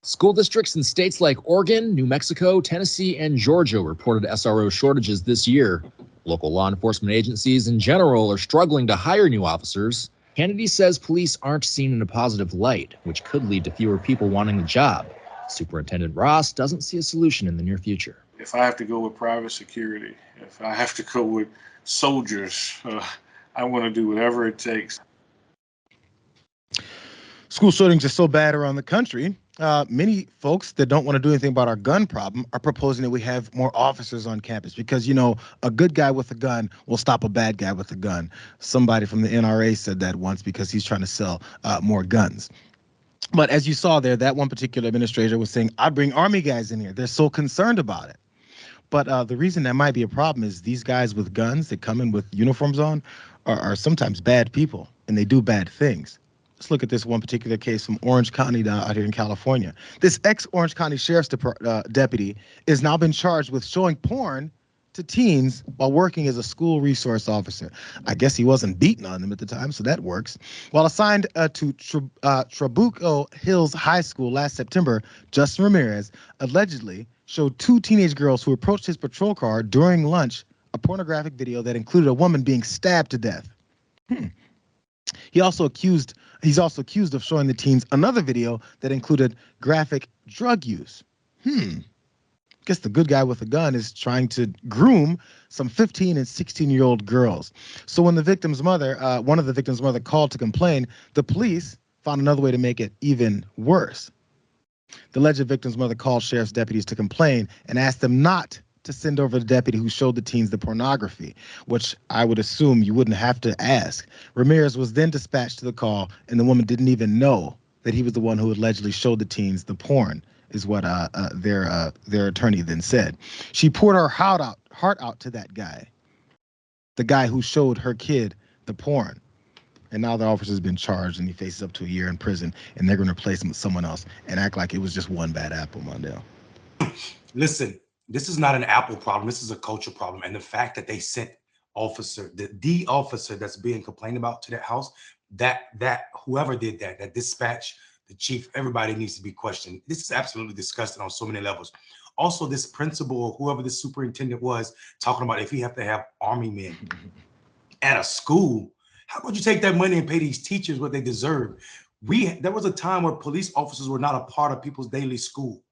School districts in states like Oregon, New Mexico, Tennessee, and Georgia reported SRO shortages this year. Local law enforcement agencies in general are struggling to hire new officers. Kennedy says police aren't seen in a positive light, which could lead to fewer people wanting the job. Superintendent Ross doesn't see a solution in the near future. If I have to go with private security, if I have to go with soldiers, I want to do whatever it takes. School shootings are so bad around the country. Many folks that don't want to do anything about our gun problem are proposing that we have more officers on campus because, you know, a good guy with a gun will stop a bad guy with a gun. Somebody from the NRA said that once because he's trying to sell more guns. But as you saw there, that one particular administrator was saying, I bring Army guys in here. They're so concerned about it. But the reason that might be a problem is these guys with guns that come in with uniforms on are sometimes bad people, and they do bad things. Let's look at this one particular case from Orange County out here in California. This ex-Orange County Sheriff's deputy is now been charged with showing porn to teens while working as a school resource officer. I guess he wasn't beating on them at the time, so that works. While assigned to Trabuco Hills High School last September, Justin Ramirez allegedly showed two teenage girls who approached his patrol car during lunch a pornographic video that included a woman being stabbed to death. He's also accused of showing the teens another video that included graphic drug use. Guess the good guy with a gun is trying to groom some 15 and 16-year-old girls. So when the victim's mother, one of the victim's mother called to complain, the police found another way to make it even worse. The alleged victim's mother called sheriff's deputies to complain and asked them not to send over the deputy who showed the teens the pornography, which I would assume you wouldn't have to ask. Ramirez was then dispatched to the call, and the woman didn't even know that he was the one who allegedly showed the teens the porn, is what their attorney then said. She poured her heart out to that guy, the guy who showed her kid the porn. And now the officer's been charged, and he faces up to a year in prison, and they're going to replace him with someone else and act like it was just one bad apple, Mondale. Listen. This is not an Apple problem. This is a culture problem. And the fact that they sent the officer that's being complained about to that house, that whoever did that dispatch, the chief, everybody needs to be questioned. This is absolutely disgusting on so many levels. Also, this principal or whoever the superintendent was talking about if you have to have Army men at a school, how about you take that money and pay these teachers what they deserve? There was a time where police officers were not a part of people's daily school.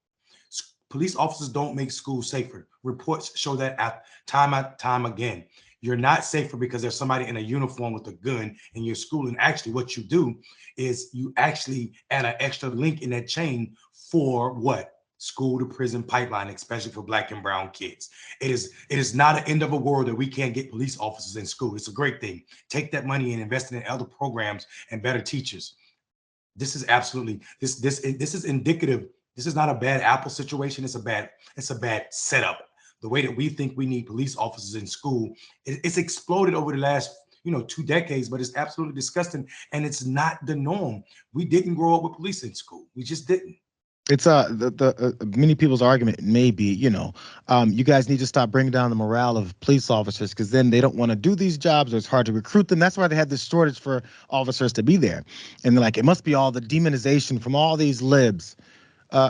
Police officers don't make schools safer. Reports show that time again. You're not safer because there's somebody in a uniform with a gun in your school. And actually what you do is you actually add an extra link in that chain for what? School to prison pipeline, especially for Black and brown kids. It is not an end of a world that we can't get police officers in school. It's a great thing. Take that money and invest it in other programs and better teachers. This is absolutely, this is indicative. This is not a bad Apple situation. It's a bad setup. The way that we think we need police officers in school, it's exploded over the last 2 decades, but it's absolutely disgusting. And it's not the norm. We didn't grow up with police in school. We just didn't. It's many people's argument may be, you guys need to stop bringing down the morale of police officers because then they don't want to do these jobs or it's hard to recruit them. That's why they had this shortage for officers to be there. And they're like, it must be all the demonization from all these libs.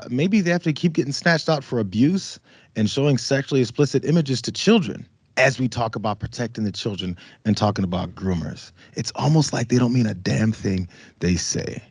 Maybe they have to keep getting snatched out for abuse and showing sexually explicit images to children as we talk about protecting the children and talking about groomers. It's almost like they don't mean a damn thing they say.